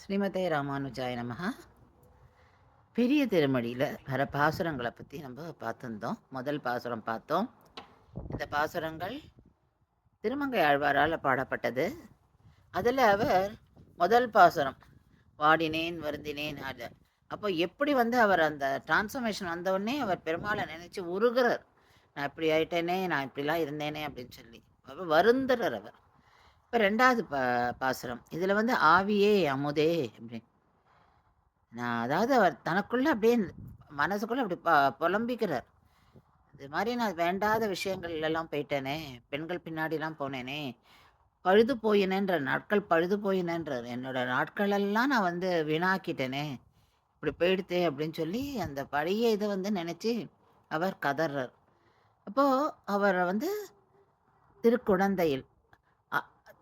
ஸ்ரீமதே ராமானுஜாய நமஹ. பெரிய திருமொழியில் வர பாசுரங்களை பற்றி நம்ம பார்த்துருந்தோம். முதல் பாசுரம் பார்த்தோம். இந்த பாசுரங்கள் திருமங்கை ஆழ்வாரால் பாடப்பட்டது. அதில் அவர் முதல் பாசுரம் வாடினேன் வருந்தினேன் அது அப்போ எப்படி அவர் அந்த டிரான்ஸ்ஃபர்மேஷன் வந்தவுடனே அவர் பெருமாளை நினச்சி உருகிறார். நான் இப்படி ஆயிட்டேனே, நான் இப்படிலாம் இருந்தேனே அப்படின்னு சொல்லி அவர் வருந்துறார். அவர் இப்போ ரெண்டாவது பாசுரம் இதில் ஆவியே அமுதே அப்படின்னு அதாவது அவர் தனக்குள்ளே அப்படியே மனசுக்குள்ளே அப்படி புலம்பிக்கிறார். இது மாதிரி நான் வேண்டாத விஷயங்கள் எல்லாம் போயிட்டேனே, பெண்கள் பின்னாடிலாம் போனேனே, பழுது போயினேன்ற நாட்கள் பழுது போயினேன்றார். என்னோட நாட்களெல்லாம் நான் வீணாக்கிட்டேனே, இப்படி போயிடுத்தே அப்படின்னு சொல்லி அந்த பழைய இதை நினச்சி அவர் கதறார். அப்போது அவர் திருக்குடந்தையில்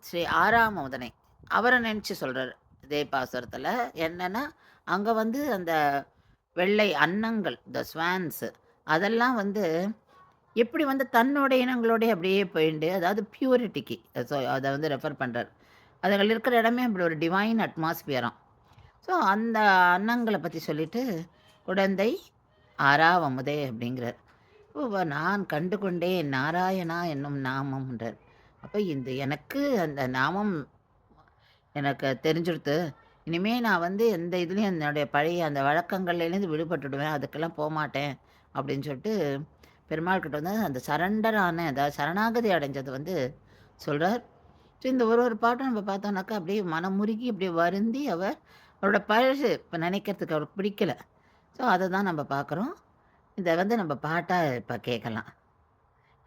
ஸ்ரீ ஆறாம் முதனை அவரை நினச்சி சொல்கிறார். இதே பாசுரத்தில் என்னென்னா அங்கே அந்த வெள்ளை அன்னங்கள், த ஸ்வான்ஸு, அதெல்லாம் எப்படி தன்னோட இனங்களோடைய அப்படியே போயிண்டு, அதாவது பியூரிட்டிக்கு அதை ரெஃபர் பண்ணுறார். அதுகள் இருக்கிற இடமே அப்படி ஒரு டிவைன் அட்மாஸ்பியராம். ஸோ அந்த அன்னங்களை பற்றி சொல்லிட்டு குடந்தை ஆறாவமுதே அப்படிங்கிறார். நான் கண்டு கொண்டேன் நாராயணா என்னும் நாமம்ன்றார். அப்போ எனக்கு அந்த நாமம் எனக்கு தெரிஞ்சுடுத்து. இனிமேல் நான் எந்த இதுலேயும் என்னுடைய பழைய அந்த வழக்கங்கள்லேருந்து விடுபட்டுடுவேன், அதுக்கெல்லாம் போகமாட்டேன் அப்படின்னு சொல்லிட்டு பெருமாள் கிட்ட அந்த சரண்டரான, அதாவது சரணாகதி அடைஞ்சது சொல்கிறார். ஸோ இந்த ஒரு பாட்டும் நம்ம பார்த்தோம்னாக்கா அப்படியே மனமுருகி அப்படியே வருந்தி அவரோட பழசு இப்போ நினைக்கிறதுக்கு அவருக்கு பிடிக்கலை. ஸோ அதை தான் நம்ம பார்க்குறோம். இதை நம்ம பாட்டாக இப்போ கேட்கலாம்.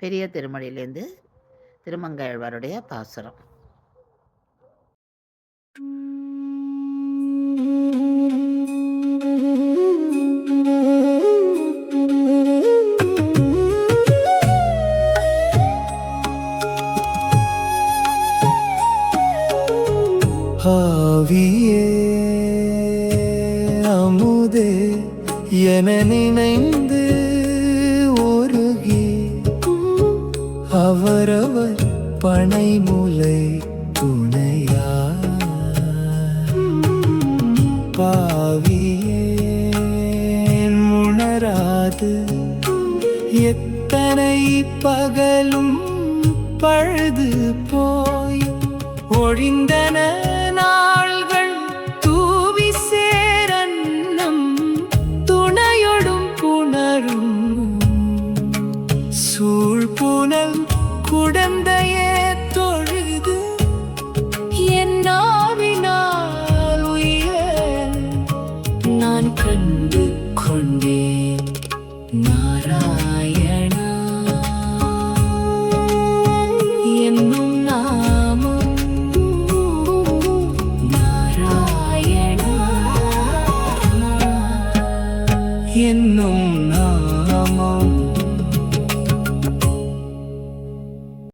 பெரிய திருமொழியிலேருந்து திருமங்கையாழ்வாருடைய பாசுரம். ஆவியே அமுதே என நினைந்து ஒருகி அவரவர் பனைமுலை துணையா பாவியே உணராது எத்தனை பகலும் பழுது போய் ஒழிந்தன நாள்கள் தூவி சேரன்னம் துணையொடும் புணரும் சூழ்புனல் குடந்தையே தொழுது என் நாவினால் உய நான் கண்டு கொண்டேன் நாராயணா என்னும் நாமம். நாராயணா என்னும் நாமம்.